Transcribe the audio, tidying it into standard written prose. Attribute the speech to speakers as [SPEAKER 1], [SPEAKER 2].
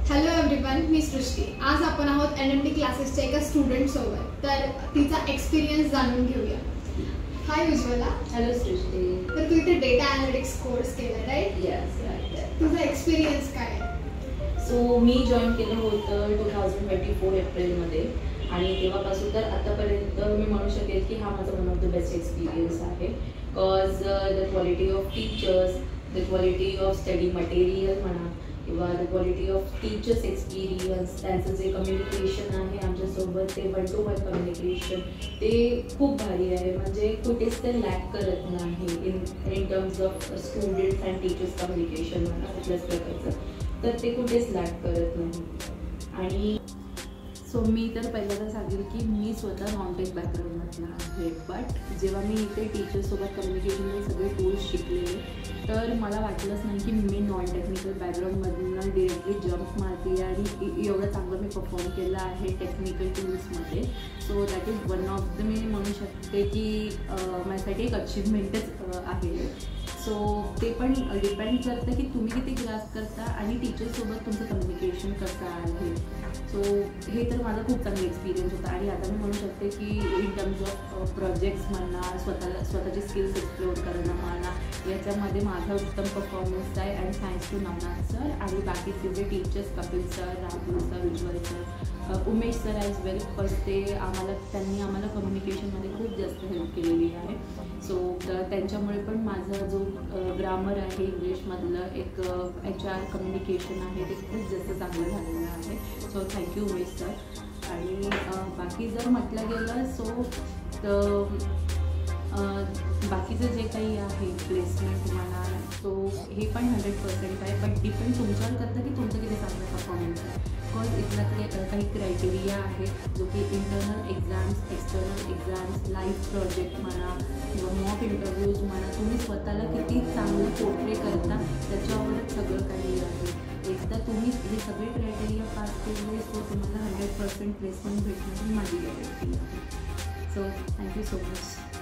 [SPEAKER 1] Hello everyone, मी सृष्टी। आज आपण आहोत NMD क्लासेसच्या एका स्टुडंट सोबत, तर तिचा एक्सपिरियन्स जाणून घेऊया। हाय उज्ज्वला।
[SPEAKER 2] हॅलो सृष्टी।
[SPEAKER 1] तर तू इथे डेटा एनालिटिक्स कोर्स केला, राईट?
[SPEAKER 2] Yes right.
[SPEAKER 1] तुझा एक्सपिरियन्स काय आहे?
[SPEAKER 2] सो मी जॉईन केलं होतं 2024 एप्रिलमध्ये आणि तेव्हापासून तर आतापर्यंत मी म्हणू शकेल की हा माझा one of the best experience आहे। Because the quality of teachers, the quality of study material म्हणा किंवा the quality of teachers experience, त्यांचं जे कम्युनिकेशन आहे आमच्यासोबत, ते 1 to 1 कम्युनिकेशन ते खूप भारी आहे। म्हणजे कुठेच ते लॅक करत नाही in terms of students and teachers communication म्हणा कुठल्याच प्रकारचं, तर ते कुठेच लॅक करत नाही। आणि सो मी तर पहिल्यांदा सांगेल की मी स्वतः नॉन-टेक बॅकग्राऊंडमधला आहे, बट जेव्हा मी इथे टीचर्ससोबत कम्युनिकेशनचे सगळे टूल्स शिकलेले, तर मला वाटलंच नाही की मी नॉन टेक्निकल बॅकग्राऊंडमधून डिरेक्टली जम्प मारते आणि एवढं चांगलं मी परफॉर्म केलं आहे टेक्निकल टूल्समध्ये। So that is one of the, मी म्हणू शकते की माझ्यासाठी एक अचीवमेंटच आहे। सो ते पण डिपेंड करतं की तुम्ही किती ग्रास्प करता आणि टीचरसोबत तुमचं कम्युनिकेशन कसं आहे। सो हे तर माझा खूप चांगला एक्सपिरियन्स होता आणि आता मी म्हणू शकते की इन टर्म्स ऑफ प्रोजेक्ट्स म्हणा, स्वतःचे स्किल्स एक्सप्लोअर करणं म्हणा, याच्यामध्ये माझा उत्तम परफॉर्मन्स आहे। And thanks to Navnath sir आणि बाकीचे जे teachers, Kapil sir, Rahul sir, Ujjwal sir, Umesh sir as well, because त्यांनी आम्हाला कम्युनिकेशनमध्ये खूप जास्त हेल्प केलेली आहे। सो त्यांच्यामुळे पण माझा जो ग्रामर आहे इंग्लिशमधलं, एक HR कम्युनिकेशन आहे, ते खूप जास्त चांगलं झालेलं आहे। So thank you Umesh sir. आणि बाकी जर म्हटलं गेलं सो बाकीचं जे काही आहे प्लेसमेंट म्हणा, सो हे पण 100% आहे, पण डिपेंड तुमच्यावर करतं की तुमचं किती चांगलं परफॉर्मन्स आहे। बिकॉज इथला काही क्रायटेरिया आहे जो की internal exams, external exams, live project म्हणा किंवा मॉक इंटरव्ह्यूज म्हणा, तुम्ही स्वतःला किती चांगलं पोर्ट्रे करता त्याच्यावरच सगळं काही आहे। एकदा तुम्ही हे सगळे क्रायटेरिया पास केले सो तुम्हाला 100% प्लेसमेंट भेटणं ही माझी गॅरंटी आहे। So thank you so much.